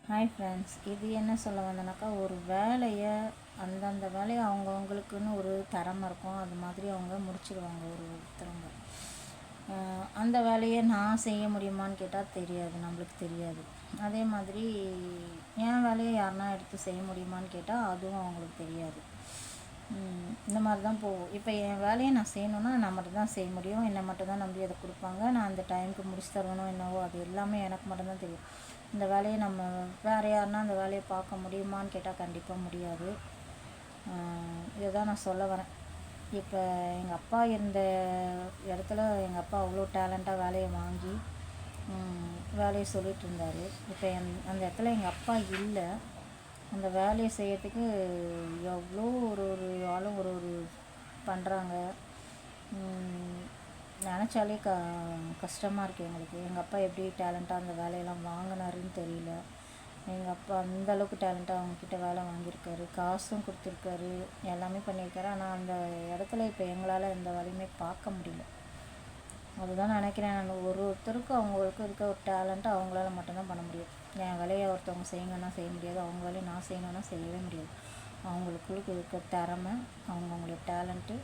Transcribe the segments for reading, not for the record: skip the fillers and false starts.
Hi friends, இது என்ன சொல்ல வந்தேனாக்கா, ஒரு வேலையை அந்தந்த வேலையை அவங்கவுங்களுக்குன்னு ஒரு திறமை இருக்கும். அது மாதிரி அவங்க முடிச்சிடுவாங்க ஒருத்தவங்க. அந்த வேலையை நான் செய்ய முடியுமான்னு கேட்டால் தெரியாது, நம்மளுக்கு தெரியாது. அதே மாதிரி என் வேலையை யாருன்னா எடுத்து செய்ய முடியுமான்னு கேட்டால் அதுவும் அவங்களுக்கு தெரியாது. இந்த மாதிரி தான் போகும். இப்போ என் வேலையை நான் செய்யணுன்னா நான் மட்டும் தான் செய்ய முடியும். என்னை மட்டும் தான் நம்பி அதை கொடுப்பாங்க. நான் அந்த டைமுக்கு முடிச்சு தரணும் என்னவோ அது எல்லாமே எனக்கு மட்டும்தான் தெரியும். இந்த வேலையை நம்ம வேறு யாருன்னா அந்த வேலையை பார்க்க முடியுமான்னு கேட்டால் கண்டிப்பாக முடியாது. இதை தான் நான் சொல்ல வரேன். இப்போ எங்கள் அப்பா இருந்த இடத்துல எங்கள் அப்பா அவ்வளோ டேலண்ட்டாக வேலையை வாங்கி வேலையை சொல்லிகிட்டு இருந்தார். இப்போ அந்த இடத்துல எங்கள் அப்பா இல்லை. அந்த வேலையை செய்யறதுக்கு எவ்வளோ ஒரு ஒரு ஆளும் ஒரு ஒரு பண்ணுறாங்க. நினச்சாலே கஷ்டமாக இருக்குது எங்களுக்கு. எங்கள் அப்பா எப்படி டேலண்ட்டாக அந்த வேலையெல்லாம் வாங்கினாருன்னு தெரியல. எங்கள் அப்பா அந்தளவுக்கு டேலண்ட்டாக அவங்கக்கிட்ட வேலை வாங்கியிருக்காரு, காசும் கொடுத்துருக்காரு, எல்லாமே பண்ணியிருக்காரு. ஆனால் அந்த இடத்துல இப்போ எங்களால் எந்த வேலையுமே பார்க்க முடியல. அதுதான் நினைக்கிறேன். நான் ஒருத்தருக்கும் அவங்களுக்கு இருக்க ஒரு டேலண்ட்டு அவங்களால மட்டும்தான் பண்ண முடியும். என் வேலையை ஒருத்தவங்க செய்யுங்கன்னா செய்ய முடியாது, அவங்க வேலையை நான் செய்யணுன்னா செய்யவே முடியாது. அவங்களுக்குள்ள இருக்க திறமை, அவங்கவுங்களோட டேலண்ட்டு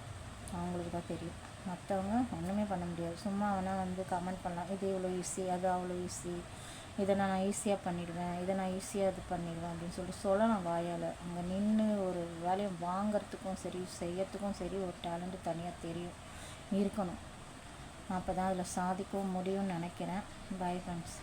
அவங்களுக்கு தான் தெரியும். மற்றவங்க ஒன்றுமே பண்ண முடியாது. சும்மா வேணால் வந்து கமெண்ட் பண்ணலாம், இது இவ்வளோ ஈஸி, அது அவ்வளோ ஈஸி, இதை நான் ஈஸியாக பண்ணிடுவேன், இதை நான் ஈஸியாக இது பண்ணிடுவேன் அப்படின்னு சொல்லிட்டு சொல்லலாம் வாயால். அங்கே நின்று ஒரு வேலையை வாங்கிறதுக்கும் சரி செய்யறதுக்கும் சரி ஒரு டேலண்ட்டு தனியாக தெரியும், இருக்கணும். அப்போ தான் அதில் சாதிக்கவும் முடியும்னு நினைக்கிறேன். Bye friends.